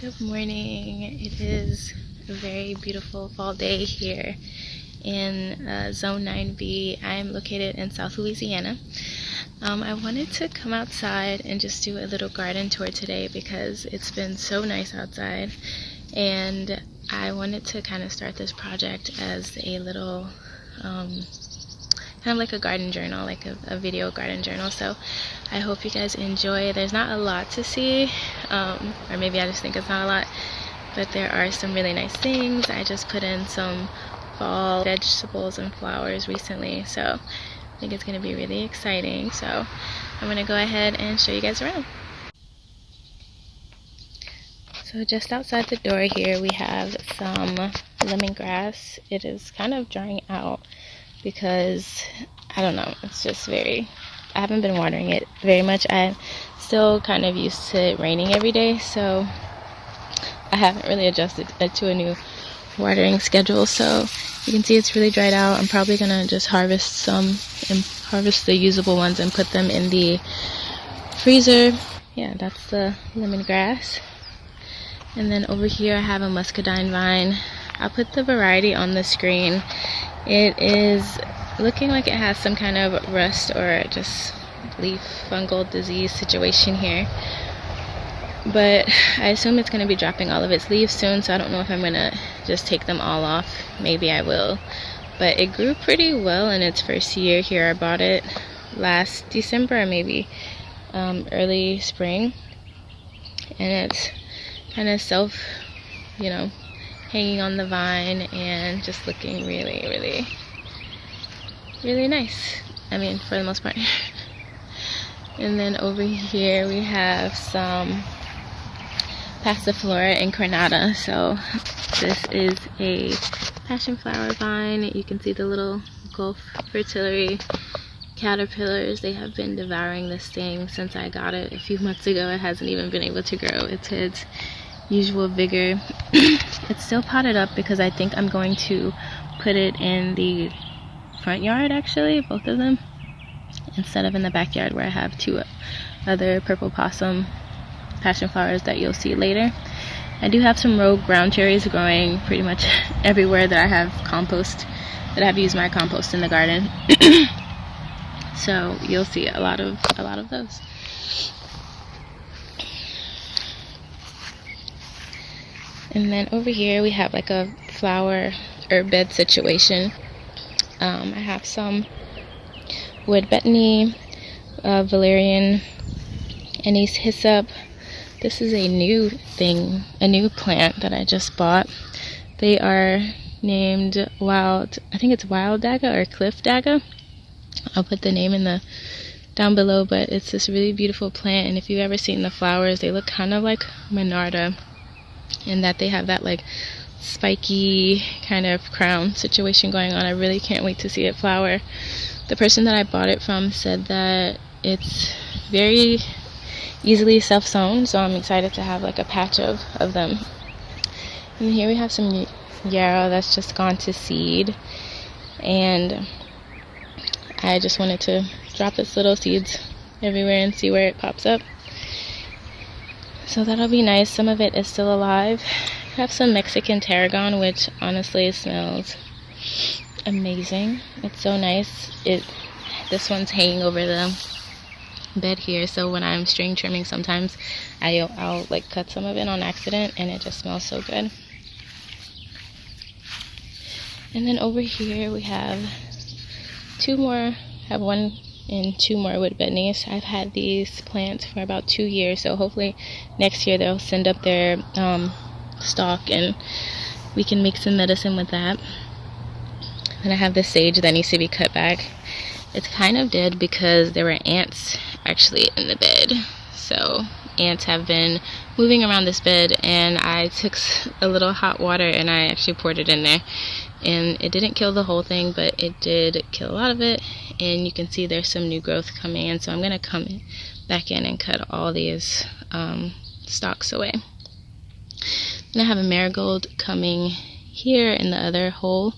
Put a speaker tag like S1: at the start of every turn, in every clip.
S1: Good morning. It is a very beautiful fall day here in Zone 9B. I am located in South Louisiana. I wanted to come outside and just do a little garden tour today because it's been so nice outside, and I wanted to kind of start this project as a little kind of like a garden journal, like a video garden journal. So I hope you guys enjoy. There's not a lot to see, or maybe I just think it's not a lot, but there are some really nice things. I just put in some fall vegetables and flowers recently, so I think it's going to be really exciting. So I'm going to go ahead and show you guys around. So just outside the door here we have some lemongrass. It is kind of drying out because, I don't know, it's just I haven't been watering it very much. I'm still kind of used to it raining every day, so I haven't really adjusted to a new watering schedule. So you can see it's really dried out. I'm probably gonna just harvest some and harvest the usable ones and put them in the freezer. Yeah, that's the lemongrass. And then over here I have a Muscadine vine. I'll put the variety on the screen. It is looking like it has some kind of rust or just leaf fungal disease situation here, but I assume it's going to be dropping all of its leaves soon, so I don't know if I'm going to just take them all off. Maybe I will, but it grew pretty well in its first year here. I bought it last December or maybe early spring, and it's kind of hanging on the vine and just looking really nice. I mean, for the most part. And then over here we have some Passiflora incarnata. So this is a passion flower vine. You can see the little Gulf fritillary caterpillars. They have been devouring this thing since I got it a few months ago. It hasn't even been able to grow into its usual vigor. It's still potted up because I think I'm going to put it in the front yard, actually, both of them, instead of in the backyard where I have two other purple possum passion flowers that you'll see later. I do have some rogue ground cherries growing pretty much everywhere that I have used my compost in the garden. So you'll see a lot of those. And then over here we have like a flower herb bed situation. I have some wood betony, Valerian, anise hyssop. This is a new plant that I just bought. They are named I think it's wild daga or cliff daga. I'll put the name down below, but it's this really beautiful plant, and if you've ever seen the flowers, they look kind of like Monarda, in that they have that like spiky kind of crown situation going on. I really can't wait to see it flower. The person that I bought it from said that it's very easily self-sown, so I'm excited to have like a patch of them. And here we have some yarrow that's just gone to seed, and I just wanted to drop its little seeds everywhere and see where it pops up. So that'll be nice. Some of it is still alive. I have some Mexican tarragon, which honestly smells amazing. It's so nice. This one's hanging over the bed here, so when I'm string trimming, sometimes I'll like cut some of it on accident, and it just smells so good. And then over here we have one and two more wood betonies. I've had these plants for about 2 years, so hopefully next year they'll send up their stalk and we can make some medicine with that. And I have this sage that needs to be cut back. It's kind of dead because there were ants actually in the bed. So ants have been moving around this bed, and I took a little hot water and I actually poured it in there, and it didn't kill the whole thing, but it did kill a lot of it. And you can see there's some new growth coming in, so I'm gonna come back in and cut all these stalks away. And I have a marigold coming here in the other hole.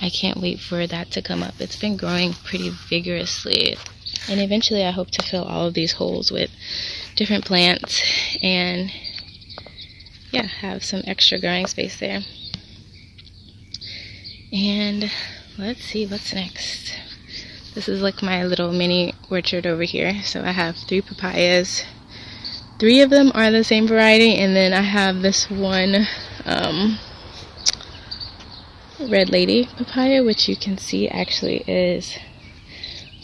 S1: I can't wait for that to come up. It's been growing pretty vigorously, and eventually I hope to fill all of these holes with different plants and yeah, have some extra growing space there. And let's see what's next. This is like my little mini orchard over here. So I have 3 papayas. 3 of them are the same variety, and then I have this one red lady papaya, which you can see actually is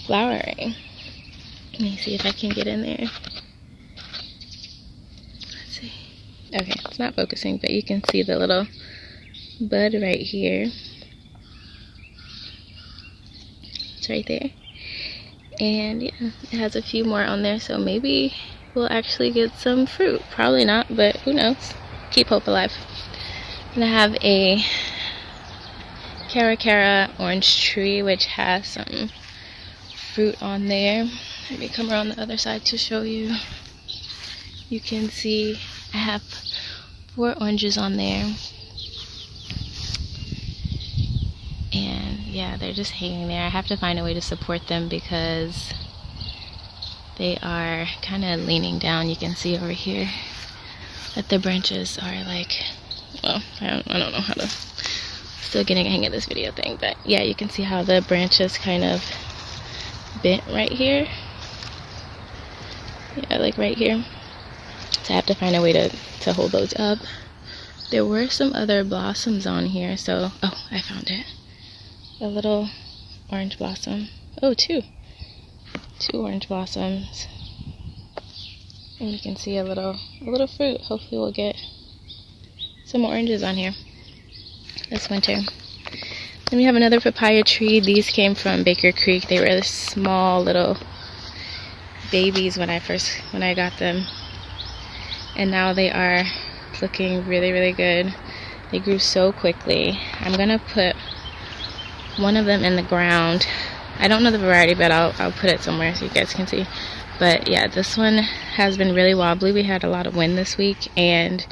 S1: flowering. Let me see if I can get in there. Let's see. Okay, it's not focusing, but you can see the little bud right here. It's right there. And yeah, it has a few more on there, so maybe we'll actually get some fruit. Probably not, but who knows. Keep hope alive. And I have a Caracara orange tree, which has some fruit on there. Let me come around the other side to show you. You can see I have 4 oranges on there. And yeah, they're just hanging there. I have to find a way to support them because they are kind of leaning down. You can see over here that the branches are like, well, I don't know how to, still getting a hang of this video thing, but yeah, you can see how the branches kind of bent right here. Yeah, like right here. So I have to find a way to hold those up. There were some other blossoms on here, so, oh, I found it. A little orange blossom. Oh, 2 orange blossoms. And you can see a little fruit. Hopefully we'll get some oranges on here this winter. Then we have another papaya tree. These came from Baker Creek. They were the small little babies when I got them. And now they are looking really, really good. They grew so quickly. I'm gonna put one of them in the ground. I don't know the variety, but I'll put it somewhere so you guys can see. But yeah, this one has been really wobbly. We had a lot of wind this week and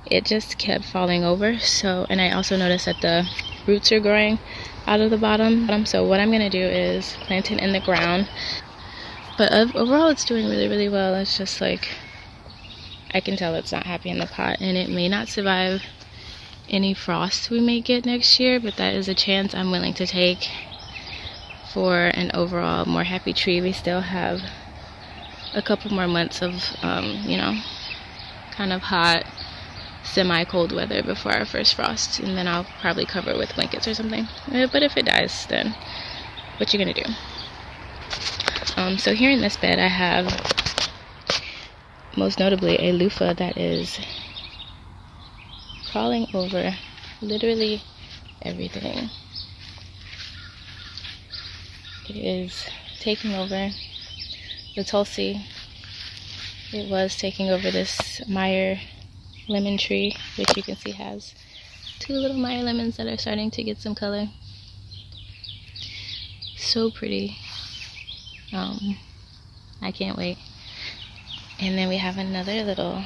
S1: it just kept falling over. So, and I also noticed that the roots are growing out of the bottom. So what I'm gonna do is plant it in the ground. But overall it's doing really, really well. It's just like, I can tell it's not happy in the pot, and it may not survive any frost we may get next year, but that is a chance I'm willing to take for an overall more happy tree. We still have a couple more months of, you know, kind of hot, semi-cold weather before our first frost, and then I'll probably cover it with blankets or something. But if it dies, then what you gonna do? So here in this bed I have most notably a loofah that is crawling over literally everything. It is taking over the Tulsi. It was taking over this Meyer lemon tree, which you can see has 2 little Meyer lemons that are starting to get some color. So pretty. I can't wait. And then we have another little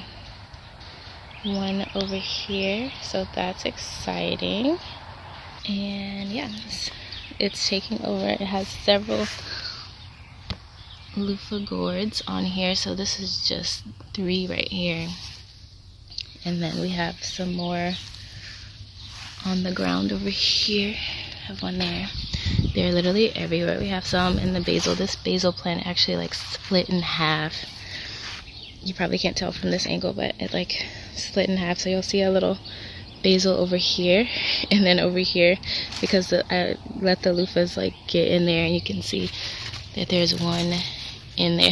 S1: one over here, so that's exciting. And yeah, it's taking over. It has several loofah gourds on here, so this is just 3 right here. And then we have some more on the ground over here. I have one there. They're literally everywhere. We have some in the basil. This basil plant actually like split in half. You probably can't tell from this angle, but it like split in half. So you'll see a little basil over here and then over here, because I let the loofahs like get in there, and you can see that there's one in there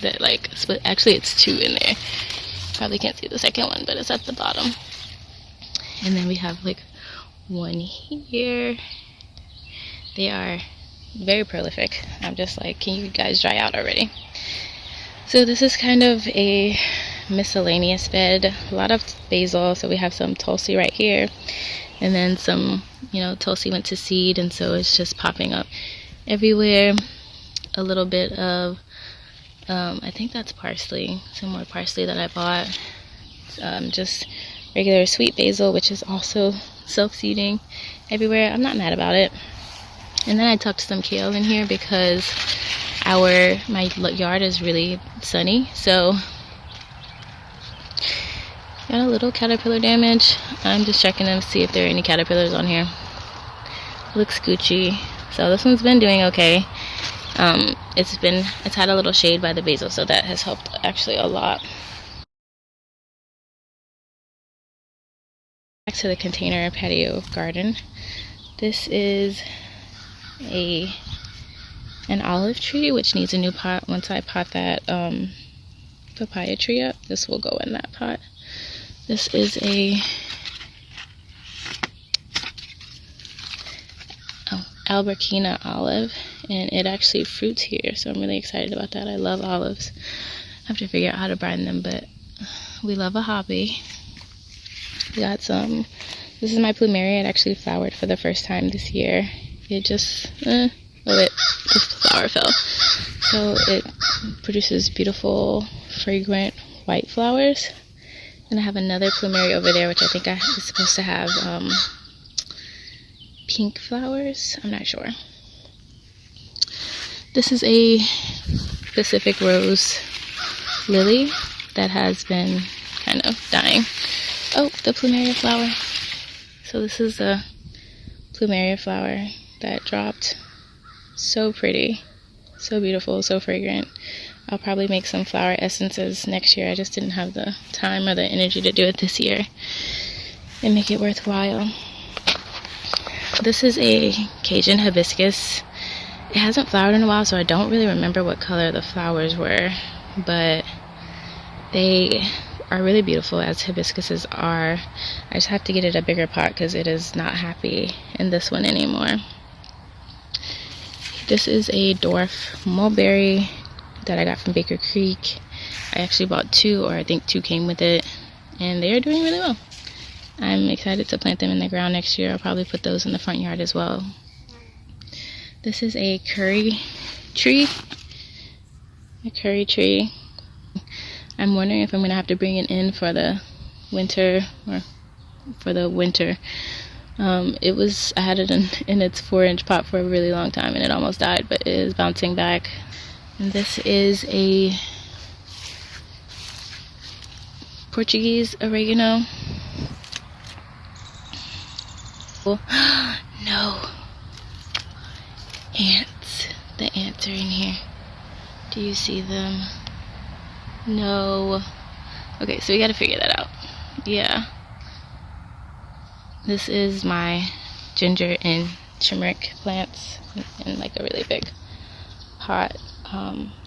S1: that like split. Actually it's 2 in there. Probably can't see the second one, but it's at the bottom. And then we have like one here. They are very prolific. I'm just like, can you guys dry out already? So this is kind of a miscellaneous bed. A lot of basil. So we have some Tulsi right here, and then some, you know, Tulsi went to seed, and so it's just popping up everywhere. A little bit of I think that's parsley, some more parsley that I bought. Just regular sweet basil, which is also self-seeding everywhere. I'm not mad about it. And then I tucked some kale in here because my yard is really sunny, so Got a little caterpillar damage. I'm just checking to see if there are any caterpillars on here. Looks Gucci. So this one's been doing okay. It's had a little shade by the basil, so that has helped actually a lot. Back to the container patio garden. This is an olive tree which needs a new pot. Once I pot that papaya tree up, this will go in that pot. This is a Albertina Olive, and it actually fruits here, so I'm really excited about that. I love olives. I have to figure out how to brine them, but we love a hobby. We got some. This is my plumeria. It actually flowered for the first time this year. It just the flower fell. So it produces beautiful, fragrant white flowers. And I have another plumeria over there, which I think is supposed to have pink flowers. I'm not sure. This is a Pacific Rose lily that has been kind of dying. Oh, the plumeria flower. So this is the plumeria flower that dropped. So pretty, so beautiful, so fragrant. I'll probably make some flower essences next year. I just didn't have the time or the energy to do it this year and make it worthwhile. This is a Cajun Hibiscus. It hasn't flowered in a while, so I don't really remember what color the flowers were, but they are really beautiful, as hibiscuses are. I just have to get it a bigger pot because it is not happy in this one anymore. This is a dwarf mulberry that I got from Baker Creek. I actually bought two, or I think two came with it, and they are doing really well. I'm excited to plant them in the ground next year. I'll probably put those in the front yard as well. This is a curry tree. A curry tree. I'm wondering if I'm going to have to bring it in for the winter, or for the winter. I had it in its 4-inch pot for a really long time, and it almost died, but it is bouncing back. And this is a Portuguese oregano. No. Ants. The ants are in here. Do you see them? No. Okay, so we gotta figure that out. Yeah. This is my ginger and turmeric plants in like a really big pot.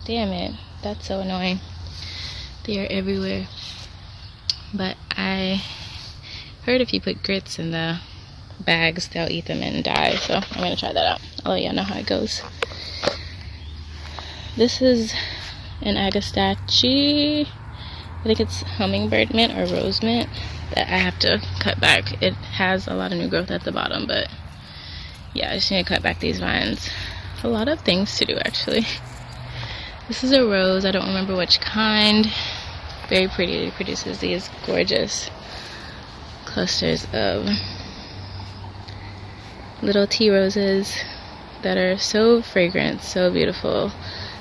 S1: Damn it. That's so annoying. They are everywhere. But I heard if you put grits in the bags, they'll eat them and die. So I'm gonna try that out. I'll let y'all know how it goes. This is an agastache. I think it's Hummingbird Mint or Rose Mint that I have to cut back. It has a lot of new growth at the bottom, but yeah, I just need to cut back these vines. A lot of things to do, actually. This is a rose. I don't remember which kind. Very pretty. It produces these gorgeous clusters of little tea roses that are so fragrant, so beautiful.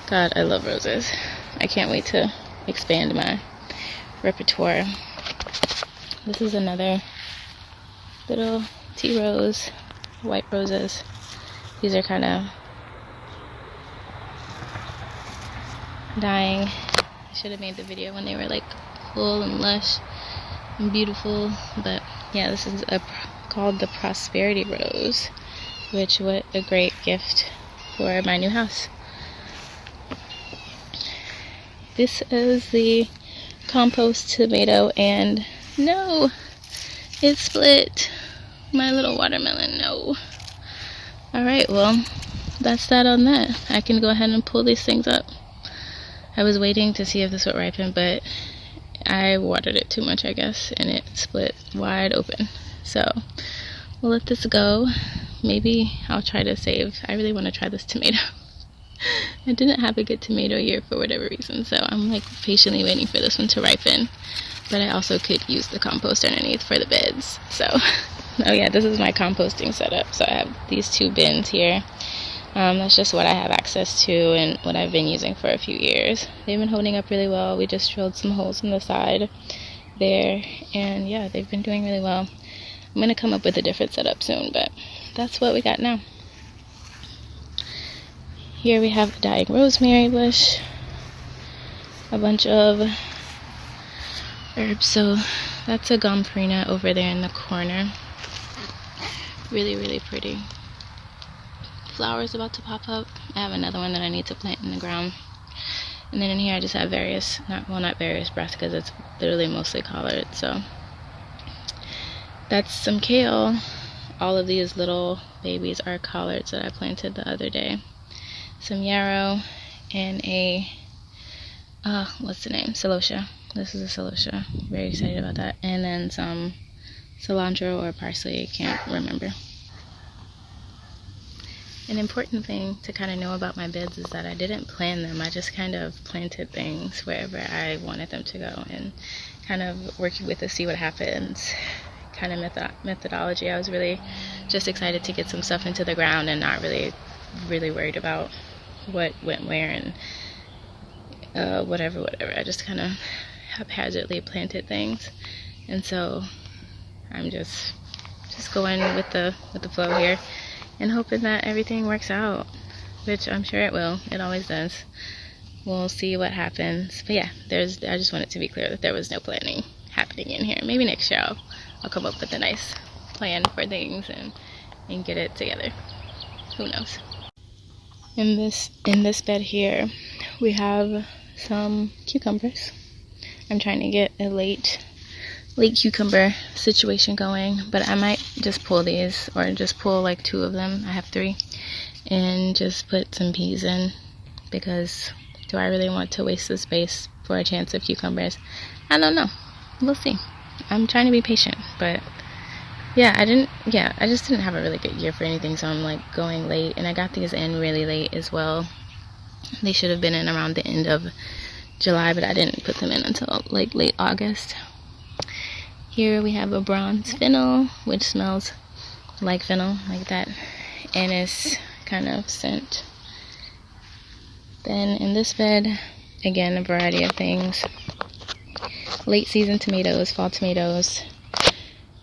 S1: God, I love roses. I can't wait to expand my repertoire. This is another little tea rose, white roses. These are kind of dying. I should have made the video when they were like full and lush and beautiful, but yeah, this is called the Prosperity Rose, which what a great gift for my new house. This is the compost tomato, and no, it split. My little watermelon, no. Alright, well, that's that on that. I can go ahead and pull these things up. I was waiting to see if this would ripen, but I watered it too much, I guess, and it split wide open. So we'll let this go. Maybe I'll try to save. I really want to try this tomato. I didn't have a good tomato year for whatever reason, so I'm like patiently waiting for this one to ripen. But I also could use the compost underneath for the beds. So, oh yeah, this is my composting setup. So I have these two bins here. That's just what I have access to and what I've been using for a few years. They've been holding up really well. We just drilled some holes in the side there, and yeah, they've been doing really well. I'm gonna come up with a different setup soon, but that's what we got now. Here we have a dying rosemary bush, a bunch of herbs. So that's a gomphrena over there in the corner. Really pretty. Flowers about to pop up. I have another one that I need to plant in the ground. And then in here I just have various, not various brassicas, it's literally mostly collared. So that's some kale. All of these little babies are collards that I planted the other day. Some yarrow and a what's the name? Celosia. This is a celosia. Very excited about that. And then some cilantro or parsley, can't remember. An important thing to kind of know about my beds is that I didn't plan them. I just kind of planted things wherever I wanted them to go and kind of working with to see what happens kind of methodology. I was really just excited to get some stuff into the ground and not really worried about what went where and whatever. I just kind of haphazardly planted things, and so I'm just going with the flow here and hoping that everything works out, which I'm sure it will. It always does. We'll see what happens. But yeah, I just want it to be clear that there was no planning happening in here. Maybe next year I'll come up with a nice plan for things and get it together. Who knows? In this bed here, we have some cucumbers. I'm trying to get a late cucumber situation going, but I might just pull these, or just pull like 2 of them. I have 3, and just put some peas in, because do I really want to waste the space for a chance of cucumbers? I don't know. We'll see. I'm trying to be patient, but yeah, I just didn't have a really good year for anything, so I'm like going late, and I got these in really late as well. They should have been in around the end of July, but I didn't put them in until like late August. Here we have a bronze fennel, which smells like fennel, like that, and it's kind of scent. Then in this bed, again, a variety of things. Late season tomatoes, fall tomatoes.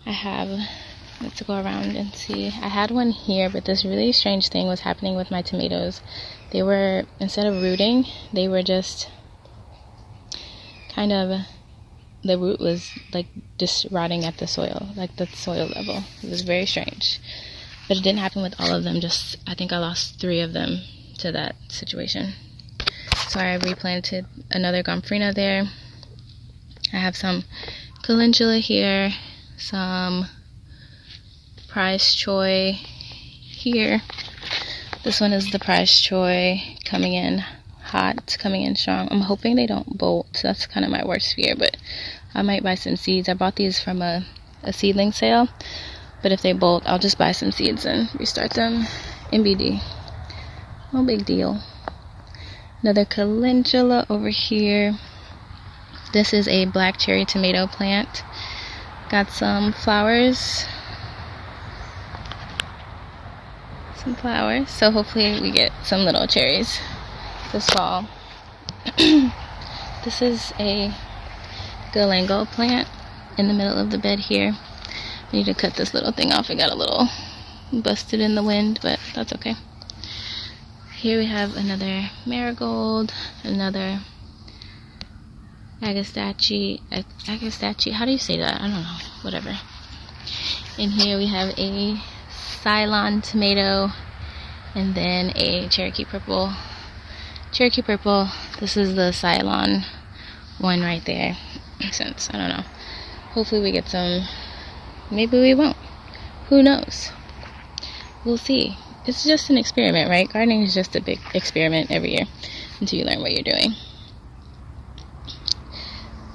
S1: I have, let's go around and see. I had one here, but this really strange thing was happening with my tomatoes. They were, instead of rooting, they were just kind of, the root was like just rotting at the soil, like the soil level. It was very strange, but it didn't happen with all of them. Just, I think I lost 3 of them to that situation. So I replanted another gomphrena there. I have some calendula here, some prize choy here. This one is the prize choy, coming in hot, coming in strong. I'm hoping they don't bolt. That's kind of my worst fear, but I might buy some seeds. I bought these from a seedling sale, but if they bolt, I'll just buy some seeds and restart them in BD. No big deal. Another calendula over here. This is a black cherry tomato plant. Got some flowers. So hopefully we get some little cherries this fall. This is a galangal plant in the middle of the bed here. I need to cut this little thing off. It got a little busted in the wind, but that's okay. Here we have another marigold, another agastache, how do you say that? I don't know, whatever. In here we have a Cylon Tomato, and then a Cherokee Purple. This is the Cylon one right there. Since, I don't know. Hopefully we get some. Maybe we won't. Who knows? We'll see. It's just an experiment, right? Gardening is just a big experiment every year until you learn what you're doing.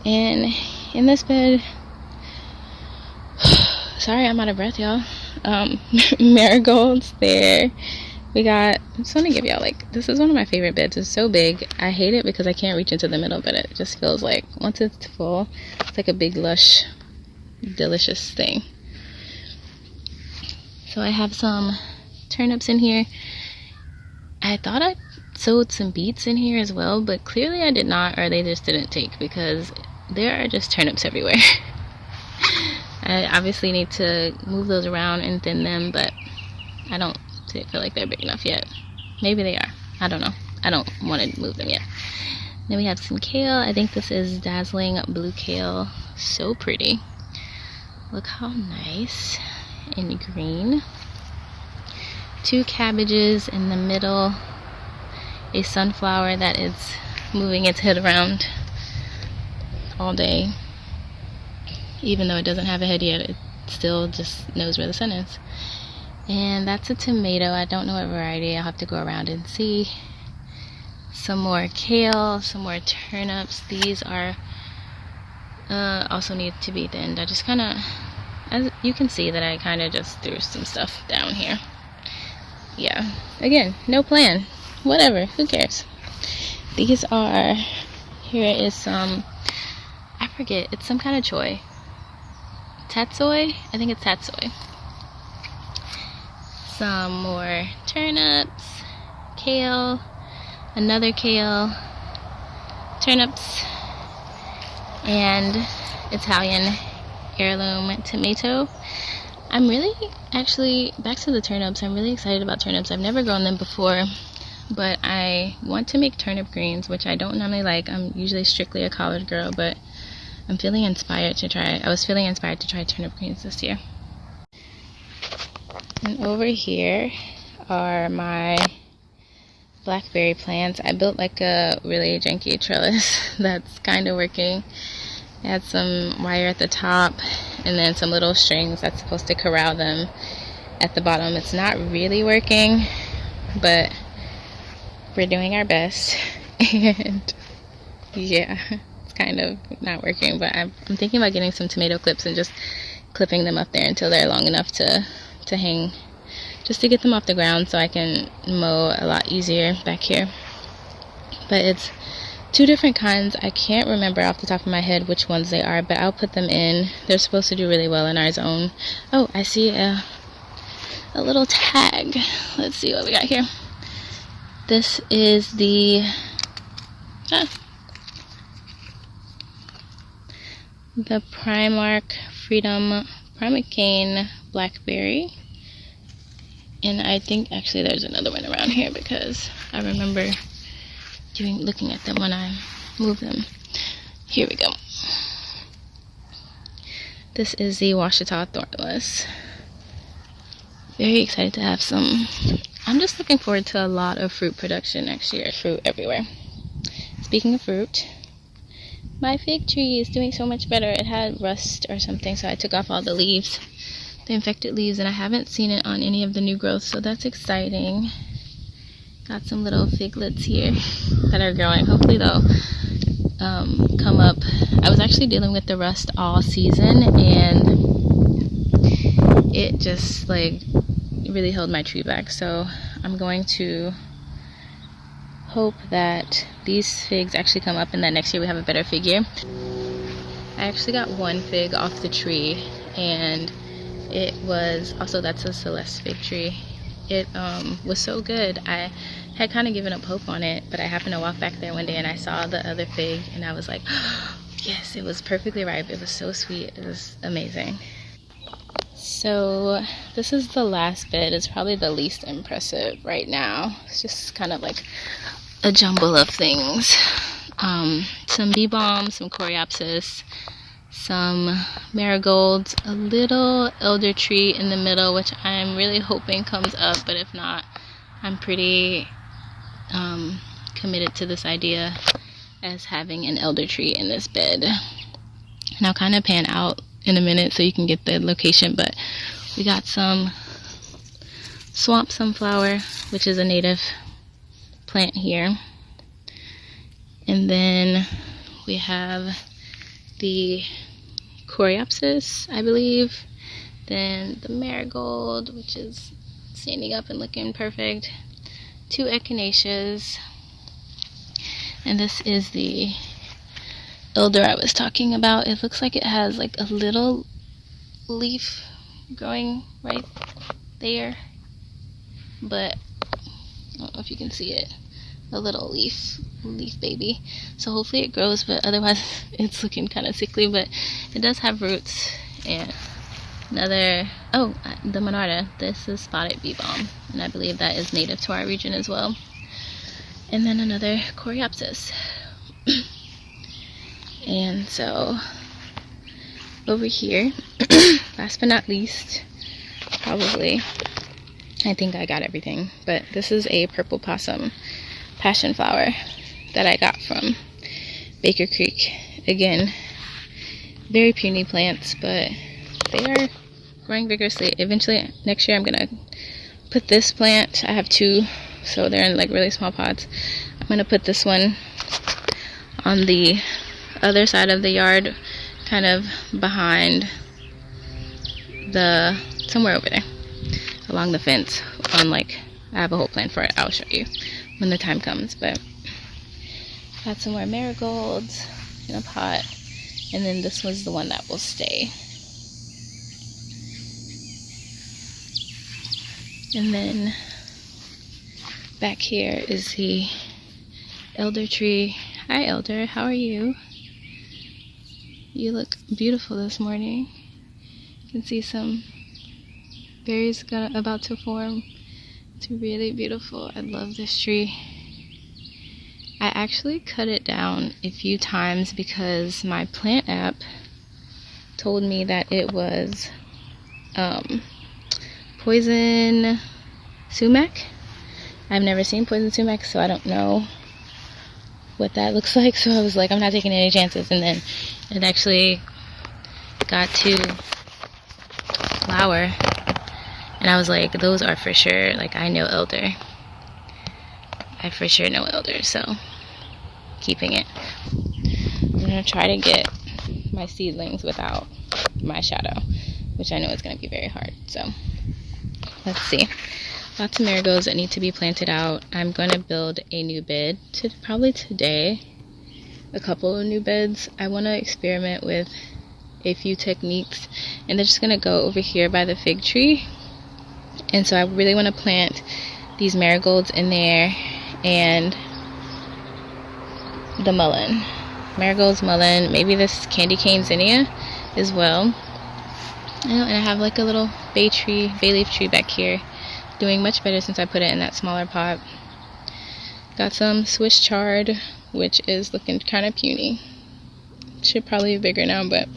S1: And in this bed, sorry, I'm out of breath, y'all. Marigolds there. I just want to give y'all, like, this is one of my favorite beds. It's so big. I hate it because I can't reach into the middle, but it just feels like once it's full, it's like a big, lush, delicious thing. So I have some turnips in here. I thought I sowed some beets in here as well, but clearly I did not, or they just didn't take, because there are just turnips everywhere. I obviously need to move those around and thin them, but I don't feel like they're big enough yet. Maybe they are. I don't know. I don't want to move them yet. Then we have some kale. I think this is dazzling blue kale. So pretty. Look how nice and green. 2 cabbages in the middle. A sunflower that is moving its head around all day. Even though it doesn't have a head yet, it still just knows where the sun is. And that's a tomato. I don't know what variety. I'll have to go around and see. Some more kale, some more turnips. These are also need to be thinned. I just kind of, as you can see, that I kind of just threw some stuff down here. Yeah, again, no plan. Whatever, who cares? These are, here is some, I forget, it's some kind of choy. Tatsoi? I think it's tatsoi. Some more turnips, kale, another kale, turnips, and Italian heirloom tomato. I'm really, actually, back to the turnips, I'm really excited about turnips. I've never grown them before, but I want to make turnip greens, which I don't normally like. I'm usually strictly a collard girl, but I'm feeling inspired to try. I was feeling inspired to try turnip greens this year. And over here are my blackberry plants. I built like a really janky trellis that's kind of working. It had some wire at the top and then some little strings that's supposed to corral them at the bottom. It's not really working, but we're doing our best. And yeah, it's kind of not working, but I'm thinking about getting some tomato clips and just clipping them up there until they're long enough to hang, just to get them off the ground so I can mow a lot easier back here. But it's 2 different kinds. I can't remember off the top of my head which ones they are, but I'll put them in. They're supposed to do really well in our zone. Oh, I see a little tag. Let's see what we got here. This is the Primark Freedom Primocane Blackberry. And I think actually there's another one around here because I remember looking at them when I moved them. Here we go. This is the Washita Thornless. Very excited to have some. I'm just looking forward to a lot of fruit production next year. Fruit everywhere. Speaking of fruit, my fig tree is doing so much better. It had rust or something, so I took off all the leaves, the infected leaves, and I haven't seen it on any of the new growth, so that's exciting. Got some little figlets here that are growing. Hopefully they'll come up. I was actually dealing with the rust all season, and it just like really held my tree back. So I'm going to hope that these figs actually come up and that next year we have a better fig year. I actually got 1 fig off the tree, and it was also, that's a Celeste Fig Tree. It was so good. I had kind of given up hope on it, but I happened to walk back there one day and I saw the other fig and I was like, oh, yes, it was perfectly ripe. It was so sweet. It was amazing. So this is the last bed. It's probably the least impressive right now. It's just kind of like a jumble of things. Some bee balm, some coreopsis, some marigolds, a little elder tree in the middle, which I'm really hoping comes up, but if not, I'm pretty committed to this idea as having an elder tree in this bed. And I'll kind of pan out in a minute so you can get the location, but we got some swamp sunflower, which is a native plant here. And then we have the coreopsis, I believe. Then the marigold, which is standing up and looking perfect. 2 echinaceas. And this is the elder I was talking about. It looks like it has like a little leaf growing right there, but I don't know if you can see it. A little leaf leaf baby. So hopefully it grows, but otherwise it's looking kind of sickly, but it does have roots. And another, oh, the Monarda. This is spotted bee balm, and I believe that is native to our region as well. And then another Coreopsis. And so over here, last but not least, probably, I think I got everything, but this is a purple possum passion flower that I got from Baker Creek. Again, very puny plants, but they are growing vigorously. Eventually, next year, I'm gonna put this plant, I have two, so they're in like really small pots. I'm gonna put this one on the other side of the yard, kind of behind the, somewhere over there, along the fence, on like, I have a whole plan for it. I'll show you when the time comes. But got some more marigolds in a pot, and then this was the one that will stay. And then back here is the elder tree. Hi elder, how are you? You look beautiful this morning. You can see some berries about to form. It's really beautiful. I love this tree. I actually cut it down a few times because my plant app told me that it was poison sumac. I've never seen poison sumac, so I don't know what that looks like. So I was like, I'm not taking any chances. And then it actually got to flower, and I was like, those are for sure, like, I know elder. I for sure know elder, so keeping it. I'm gonna try to get my seedlings without my shadow, which I know is gonna be very hard. So let's see. Lots of marigolds that need to be planted out. I'm going to build a new bed probably today. A couple of new beds. I want to experiment with a few techniques, and they're just going to go over here by the fig tree. And so I really want to plant these marigolds in there, and the mullein. Marigolds, mullein, maybe this candy cane zinnia as well. And I have like a little bay leaf tree back here, doing much better since I put it in that smaller pot. Got some Swiss chard, which is looking kind of puny. Should probably be bigger now, but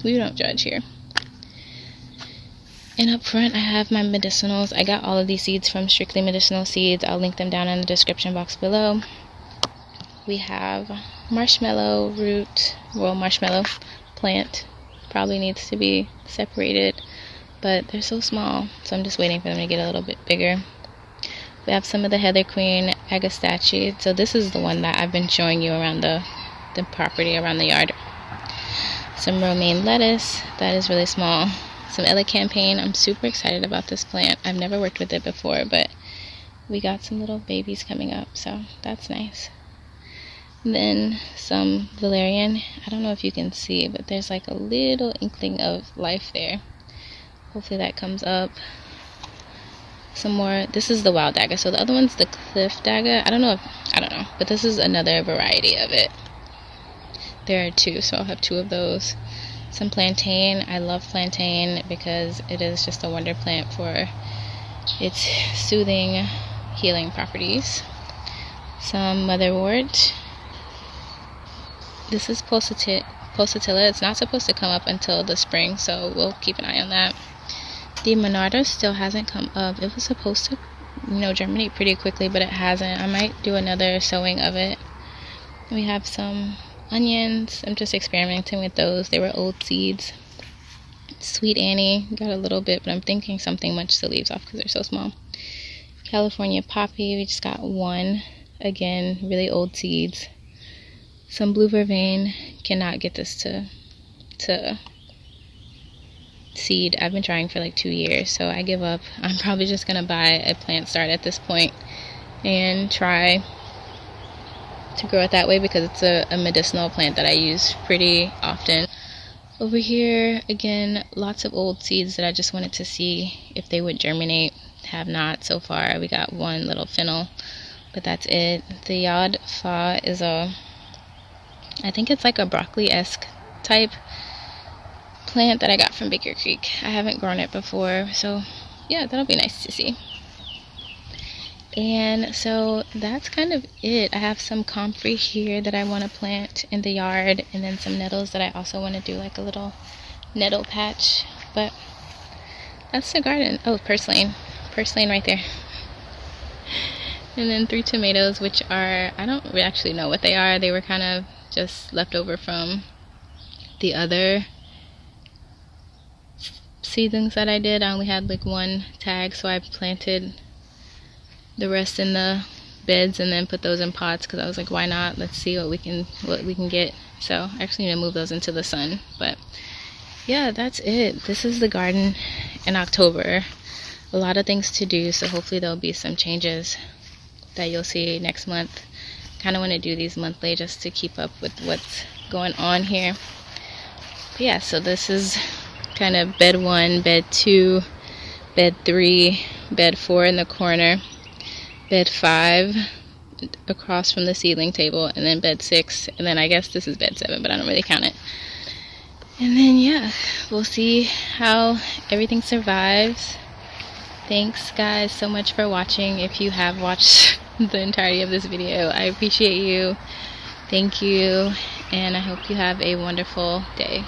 S1: we don't judge here. And up front I have my medicinals. I got all of these seeds from Strictly Medicinal Seeds. I'll link them down in the description box below. We have marshmallow root, well, marshmallow plant. Probably needs to be separated, but they're so small, so I'm just waiting for them to get a little bit bigger. We have some of the Heather Queen agastache. So this is the one that I've been showing you around the property, around the yard. Some romaine lettuce, that is really small. Some elecampane. I'm super excited about this plant. I've never worked with it before, but we got some little babies coming up, so that's nice. And then some valerian. I don't know if you can see, but there's like a little inkling of life there. Hopefully that comes up. Some more. This is the wild dagger. So the other one's the cliff dagger. I don't know, but this is another variety of it. There are two, so I'll have two of those. Some plantain. I love plantain because it is just a wonder plant for its soothing, healing properties. Some motherwort. This is pulsatilla. It's not supposed to come up until the spring, so we'll keep an eye on that. The Monarda still hasn't come up. It was supposed to, germinate pretty quickly, but it hasn't. I might do another sowing of it. We have some onions. I'm just experimenting with those. They were old seeds. Sweet Annie, got a little bit, but I'm thinking something munch the leaves off because they're so small. California poppy, we just got one. Again, really old seeds. Some blue vervain. Cannot get this to seed. I've been trying for like 2 years, so I give up. I'm probably just gonna buy a plant start at this point and try to grow it that way because it's a medicinal plant that I use pretty often. Over here, again, lots of old seeds that I just wanted to see if they would germinate. Have not so far. We got one little fennel But that's it. The Yod Fa is I think it's like a broccoli-esque type plant that I got from Baker Creek. I haven't grown it before, so yeah, that'll be nice to see. And so that's kind of it. I have some comfrey here that I want to plant in the yard, and then some nettles that I also want to do like a little nettle patch. But that's the garden. Oh, purslane right there. And then 3 tomatoes, which are, I don't actually know what they are. They were kind of just left over from the other seedlings that I did. I only had like 1 tag, so I planted the rest in the beds and then put those in pots because I was like, why not? Let's see what we can get. So I actually need to move those into the sun. But yeah, that's it. This is the garden in October. A lot of things to do, so hopefully there'll be some changes that you'll see next month. Kind of want to do these monthly just to keep up with what's going on here. But yeah, so this is kind of bed 1, bed 2, bed 3, bed 4 in the corner, bed 5 across from the seedling table, and then bed 6, and then I guess this is bed 7, but I don't really count it. And then yeah, we'll see how everything survives. Thanks guys so much for watching. If you have watched the entirety of this video, I appreciate you. Thank you, and I hope you have a wonderful day.